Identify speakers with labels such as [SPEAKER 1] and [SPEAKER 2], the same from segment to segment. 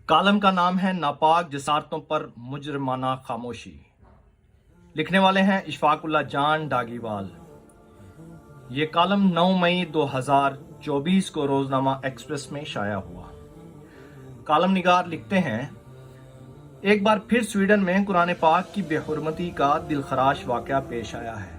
[SPEAKER 1] Column کا نام ہے ناپاک جسارتوں پر مجرمانہ خاموشی۔ لکھنے والے ہیں اشفاق اللہ جان ڈاگیوال۔ یہ کالم 9 مئی 2024 کو روزنامہ ایکسپریس میں شائع ہوا۔ کالم نگار لکھتے ہیں، ایک بار پھر سویڈن میں قرآن پاک کی بے حرمتی کا دلخراش واقعہ پیش آیا ہے۔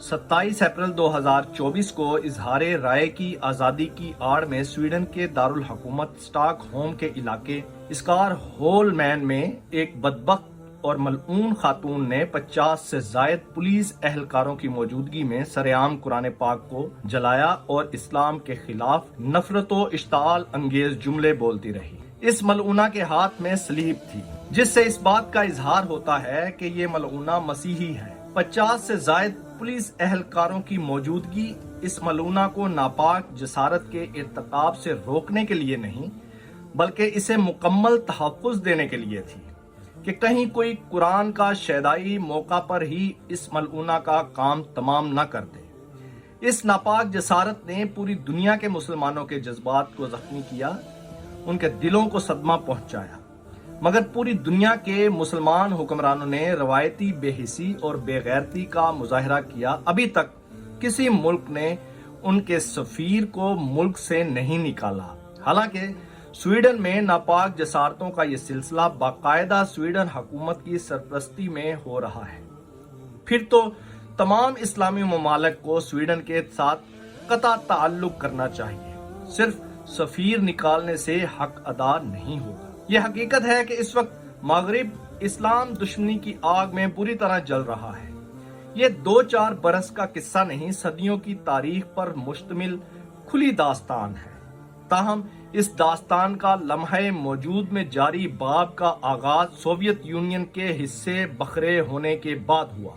[SPEAKER 1] 27 اپریل 2024 کو اظہار رائے کی آزادی کی آڑ میں سویڈن کے دارالحکومت اسٹاک ہوم کے علاقے اسکار ہول مین میں ایک بدبخت اور ملعون خاتون نے 50 سے زائد پولیس اہلکاروں کی موجودگی میں سرعام قرآن پاک کو جلایا اور اسلام کے خلاف نفرت و اشتعال انگیز جملے بولتی رہی۔ اس ملعونہ کے ہاتھ میں صلیب تھی، جس سے اس بات کا اظہار ہوتا ہے کہ یہ ملعونہ مسیحی ہے۔ 50 سے زائد پولیس اہلکاروں کی موجودگی اس ملعونہ کو ناپاک جسارت کے ارتکاب سے روکنے کے لیے نہیں، بلکہ اسے مکمل تحفظ دینے کے لیے تھی کہ کہیں کوئی قرآن کا شیدائی موقع پر ہی اس ملعونہ کا کام تمام نہ کر دے۔ اس ناپاک جسارت نے پوری دنیا کے مسلمانوں کے جذبات کو زخمی کیا، ان کے دلوں کو صدمہ پہنچایا، مگر پوری دنیا کے مسلمان حکمرانوں نے روایتی بے حسی اور بے غیرتی کا مظاہرہ کیا۔ ابھی تک کسی ملک نے ان کے سفیر کو ملک سے نہیں نکالا، حالانکہ سویڈن میں ناپاک جسارتوں کا یہ سلسلہ باقاعدہ سویڈن حکومت کی سرپرستی میں ہو رہا ہے۔ پھر تو تمام اسلامی ممالک کو سویڈن کے ساتھ قطع تعلق کرنا چاہیے، صرف سفیر نکالنے سے حق ادا نہیں ہوگا۔ یہ حقیقت ہے کہ اس وقت مغرب اسلام دشمنی کی آگ میں بری طرح جل رہا ہے۔ یہ 2-4 برس کا قصہ نہیں، صدیوں کی تاریخ پر مشتمل کھلی داستان ہے۔ تاہم اس داستان کا لمحہ موجود میں جاری باب کا آغاز سوویت یونین کے حصے بکھرے ہونے کے بعد ہوا۔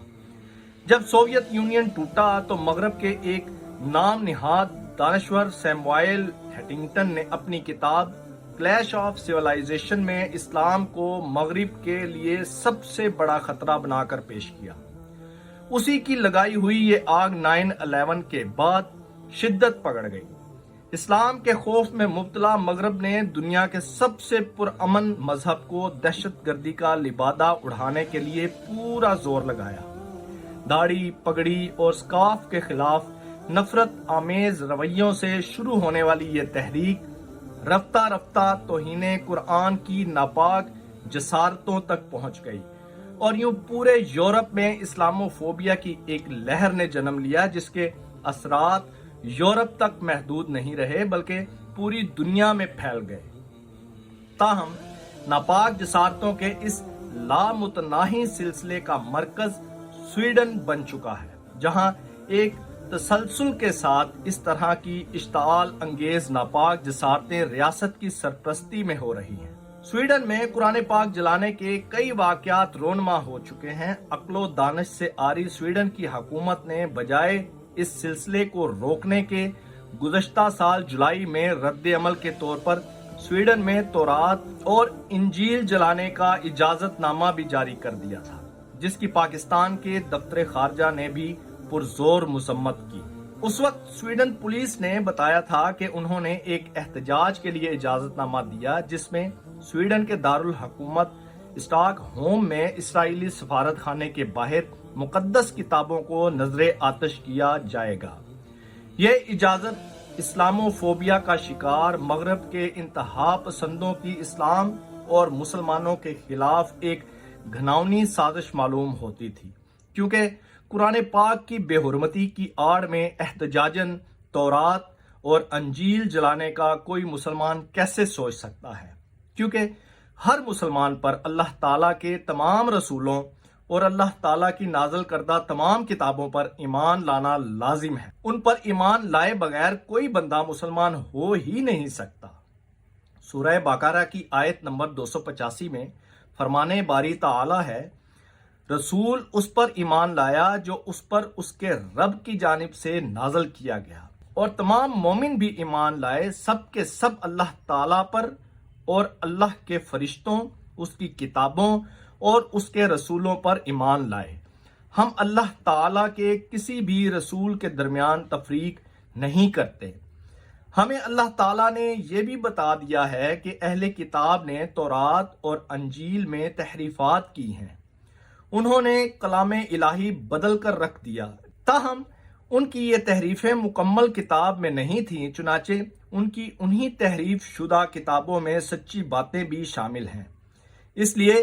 [SPEAKER 1] جب سوویت یونین ٹوٹا تو مغرب کے ایک نام نہاد دانشور سیموئیل ہنٹنگٹن نے اپنی کتاب کلیش آف سیولائزیشن میں اسلام کو مغرب کے لیے سب سے بڑا خطرہ بنا کر پیش کیا۔ اسی کی لگائی ہوئی یہ آگ 9/11 کے بعد شدت پکڑ گئی۔ اسلام کے خوف میں مبتلا مغرب نے دنیا کے سب سے پرامن مذہب کو دہشت گردی کا لبادہ اڑانے کے لیے پورا زور لگایا۔ داڑھی، پگڑی اور سکارف کے خلاف نفرت آمیز رویوں سے شروع ہونے والی یہ تحریک رفتہ رفتہ توہین قرآن کی ناپاک جسارتوں تک پہنچ گئی، اور یوں پورے یورپ میں اسلاموفوبیا کی ایک لہر نے جنم لیا، جس کے اثرات یورپ تک محدود نہیں رہے بلکہ پوری دنیا میں پھیل گئے۔ تاہم ناپاک جسارتوں کے اس لامتناہی سلسلے کا مرکز سویڈن بن چکا ہے، جہاں ایک تسلسل کے ساتھ اس طرح کی اشتعال انگیز ناپاک جسارتیں ریاست کی سرپرستی میں ہو رہی ہیں۔ سویڈن میں قرآن پاک جلانے کے کئی واقعات رونما ہو چکے ہیں۔ عقل و دانش سے آری سویڈن کی حکومت نے بجائے اس سلسلے کو روکنے کے گزشتہ سال جولائی میں رد عمل کے طور پر سویڈن میں تورات اور انجیل جلانے کا اجازت نامہ بھی جاری کر دیا تھا، جس کی پاکستان کے دفتر خارجہ نے بھی پرزور مذمت کی۔ اس وقت سویڈن پولیس نے بتایا تھا کہ انہوں نے ایک احتجاج کے لیے اجازت نامہ دیا، جس میں سویڈن کے دارالحکومت اسٹاک ہوم میں اسرائیلی سفارت خانے کے باہر مقدس کتابوں کو نظر آتش کیا جائے گا۔ یہ اجازت اسلاموفوبیا کا شکار مغرب کے انتہا پسندوں کی اسلام اور مسلمانوں کے خلاف ایک گھناؤنی سازش معلوم ہوتی تھی، کیونکہ قرآن پاک کی بے حرمتی کی آڑ میں احتجاجاً تورات اور انجیل جلانے کا کوئی مسلمان کیسے سوچ سکتا ہے؟ کیونکہ ہر مسلمان پر اللہ تعالیٰ کے تمام رسولوں اور اللہ تعالیٰ کی نازل کردہ تمام کتابوں پر ایمان لانا لازم ہے۔ ان پر ایمان لائے بغیر کوئی بندہ مسلمان ہو ہی نہیں سکتا۔ سورہ بقرہ کی آیت نمبر 285 میں فرمانے باری تعالیٰ ہے، رسول اس پر ایمان لایا جو اس پر اس کے رب کی جانب سے نازل کیا گیا، اور تمام مومن بھی ایمان لائے، سب کے سب اللہ تعالیٰ پر اور اللہ کے فرشتوں، اس کی کتابوں اور اس کے رسولوں پر ایمان لائے۔ ہم اللہ تعالیٰ کے کسی بھی رسول کے درمیان تفریق نہیں کرتے۔ ہمیں اللہ تعالیٰ نے یہ بھی بتا دیا ہے کہ اہل کتاب نے تورات اور انجیل میں تحریفات کی ہیں، انہوں نے کلام الہی بدل کر رکھ دیا، تاہم ان کی یہ تحریفیں مکمل کتاب میں نہیں تھیں، چنانچہ ان کی انہی تحریف شدہ کتابوں میں سچی باتیں بھی شامل ہیں۔ اس لیے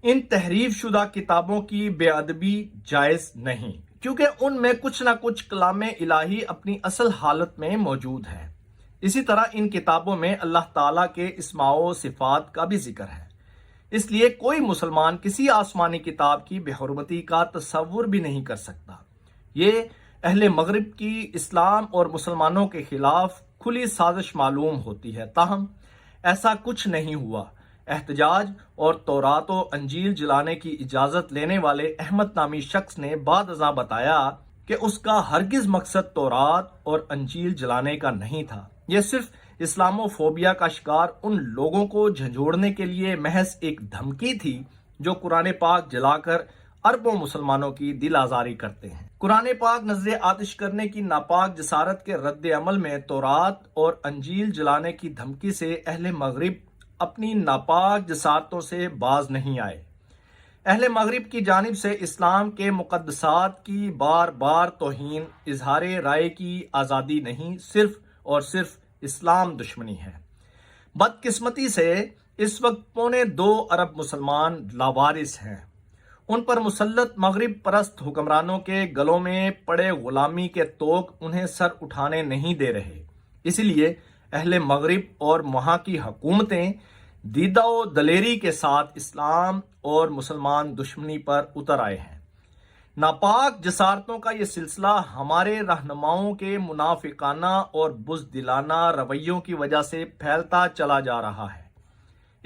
[SPEAKER 1] ان تحریف شدہ کتابوں کی بے ادبی جائز نہیں، کیونکہ ان میں کچھ نہ کچھ کلام الہی اپنی اصل حالت میں موجود ہے۔ اسی طرح ان کتابوں میں اللہ تعالیٰ کے اسماء و صفات کا بھی ذکر ہے، اس لیے کوئی مسلمان کسی آسمانی کتاب کی بے حرمتی کا تصور بھی نہیں کر سکتا۔ یہ اہل مغرب کی اسلام اور مسلمانوں کے خلاف کھلی سازش معلوم ہوتی ہے، تاہم ایسا کچھ نہیں ہوا۔ احتجاج اور تورات و انجیل جلانے کی اجازت لینے والے احمد نامی شخص نے بعد ازاں بتایا کہ اس کا ہرگز مقصد تورات اور انجیل جلانے کا نہیں تھا، یہ صرف اسلام و فوبیا کا شکار ان لوگوں کو جھنجھوڑنے کے لیے محض ایک دھمکی تھی جو قرآن پاک جلا کر اربوں مسلمانوں کی دل آزاری کرتے ہیں۔ قرآن پاک نذر آتش کرنے کی ناپاک جسارت کے رد عمل میں تورات اور انجیل جلانے کی دھمکی سے اہل مغرب اپنی ناپاک جسارتوں سے باز نہیں آئے۔ اہل مغرب کی جانب سے اسلام کے مقدسات کی بار بار توہین اظہار رائے کی آزادی نہیں، صرف اور صرف اسلام دشمنی ہے۔ بدقسمتی سے اس وقت 2.25 ارب مسلمان لاوارث ہیں، ان پر مسلط مغرب پرست حکمرانوں کے گلوں میں پڑے غلامی کے طوق انہیں سر اٹھانے نہیں دے رہے، اسی لیے اہل مغرب اور وہاں کی حکومتیں دیدہ و دلیری کے ساتھ اسلام اور مسلمان دشمنی پر اتر آئے ہیں۔ ناپاک جسارتوں کا یہ سلسلہ ہمارے رہنماؤں کے منافقانہ اور بزدلانہ رویوں کی وجہ سے پھیلتا چلا جا رہا ہے۔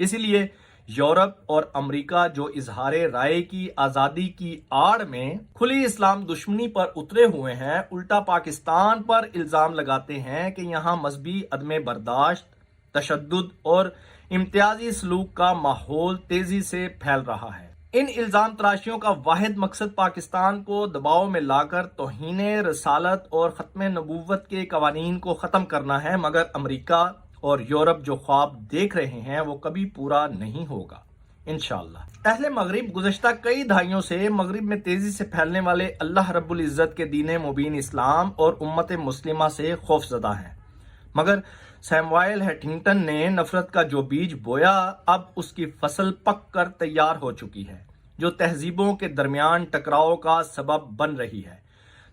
[SPEAKER 1] اسی لیے یورپ اور امریکہ جو اظہار رائے کی آزادی کی آڑ میں کھلی اسلام دشمنی پر اترے ہوئے ہیں، الٹا پاکستان پر الزام لگاتے ہیں کہ یہاں مذہبی عدم برداشت، تشدد اور امتیازی سلوک کا ماحول تیزی سے پھیل رہا ہے۔ ان الزام تراشیوں کا واحد مقصد پاکستان کو دباؤ میں لا کر توہین رسالت اور ختم نبوت کے قوانین کو ختم کرنا ہے، مگر امریکہ اور یورپ جو خواب دیکھ رہے ہیں وہ کبھی پورا نہیں ہوگا انشاءاللہ۔ اہل مغرب گزشتہ کئی دہائیوں سے مغرب میں تیزی سے پھیلنے والے اللہ رب العزت کے دین مبین اسلام اور امت مسلمہ سے خوف زدہ ہیں، مگر سیموائل ہیٹنگٹن نے نفرت کا جو بیج بویا، اب اس کی فصل پک کر تیار ہو چکی ہے، جو تہذیبوں کے درمیان ٹکراؤ کا سبب بن رہی ہے۔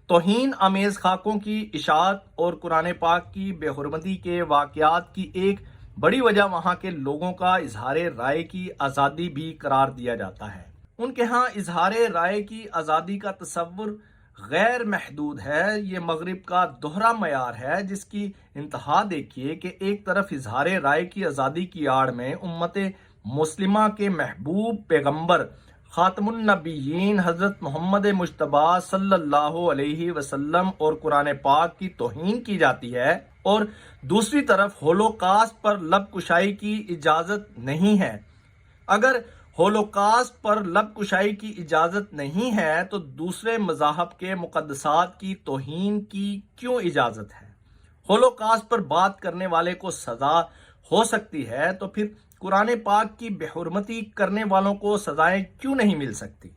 [SPEAKER 1] توہین آمیز خاکوں کی اشاعت اور قرآن پاک کی بے حرمتی کے واقعات کی ایک بڑی وجہ وہاں کے لوگوں کا اظہار رائے کی آزادی بھی قرار دیا جاتا ہے۔ ان کے ہاں اظہار رائے کی آزادی کا تصور غیر محدود ہے۔ یہ مغرب کا دوہرا معیار ہے، جس کی انتہا دیکھیے کہ ایک طرف اظہار رائے کی آزادی کی آڑ میں امت مسلمہ کے محبوب پیغمبر خاتم النبیین حضرت محمد مجتبی صلی اللہ علیہ وسلم اور قرآن پاک کی توہین کی جاتی ہے، اور دوسری طرف ہولوکاسٹ پر لب کشائی کی اجازت نہیں ہے۔ اگر ہولوکاسٹ پر لب کشائی کی اجازت نہیں ہے تو دوسرے مذاہب کے مقدسات کی توہین کی کیوں اجازت ہے؟ ہولوکاسٹ پر بات کرنے والے کو سزا ہو سکتی ہے تو پھر قرآن پاک کی بے حرمتی کرنے والوں کو سزائیں کیوں نہیں مل سکتی؟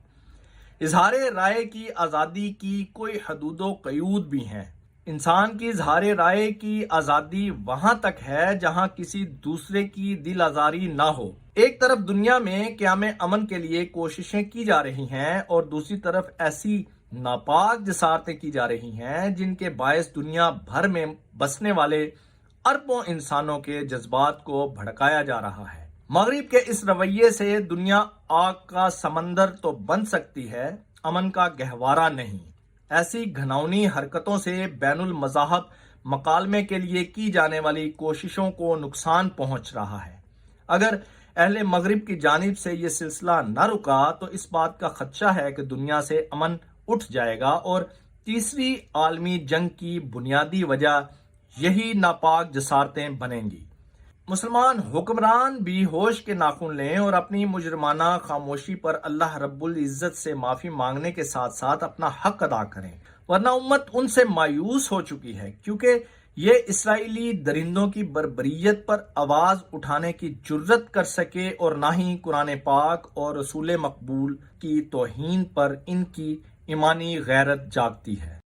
[SPEAKER 1] اظہار رائے کی آزادی کی کوئی حدود و قیود بھی ہیں۔ انسان کی اظہار رائے کی آزادی وہاں تک ہے جہاں کسی دوسرے کی دل آزاری نہ ہو۔ ایک طرف دنیا میں قیام امن کے لیے کوششیں کی جا رہی ہیں اور دوسری طرف ایسی ناپاک جسارتیں کی جا رہی ہیں جن کے باعث دنیا بھر میں بسنے والے اربوں انسانوں کے جذبات کو بھڑکایا جا رہا ہے۔ مغرب کے اس رویے سے دنیا آگ کا سمندر تو بن سکتی ہے، امن کا گہوارہ نہیں۔ ایسی گھناؤنی حرکتوں سے بین المذاہب مکالمے کے لیے کی جانے والی کوششوں کو نقصان پہنچ رہا ہے۔ اگر اہل مغرب کی جانب سے یہ سلسلہ نہ رکا تو اس بات کا خدشہ ہے کہ دنیا سے امن اٹھ جائے گا، اور تیسری عالمی جنگ کی بنیادی وجہ یہی ناپاک جسارتیں بنیں گی۔ مسلمان حکمران بھی ہوش کے ناخن لیں اور اپنی مجرمانہ خاموشی پر اللہ رب العزت سے معافی مانگنے کے ساتھ ساتھ اپنا حق ادا کریں، ورنہ امت ان سے مایوس ہو چکی ہے، کیونکہ یہ اسرائیلی درندوں کی بربریت پر آواز اٹھانے کی جرت کر سکے اور نہ ہی قرآن پاک اور رسول مقبول کی توہین پر ان کی ایمانی غیرت جاگتی ہے۔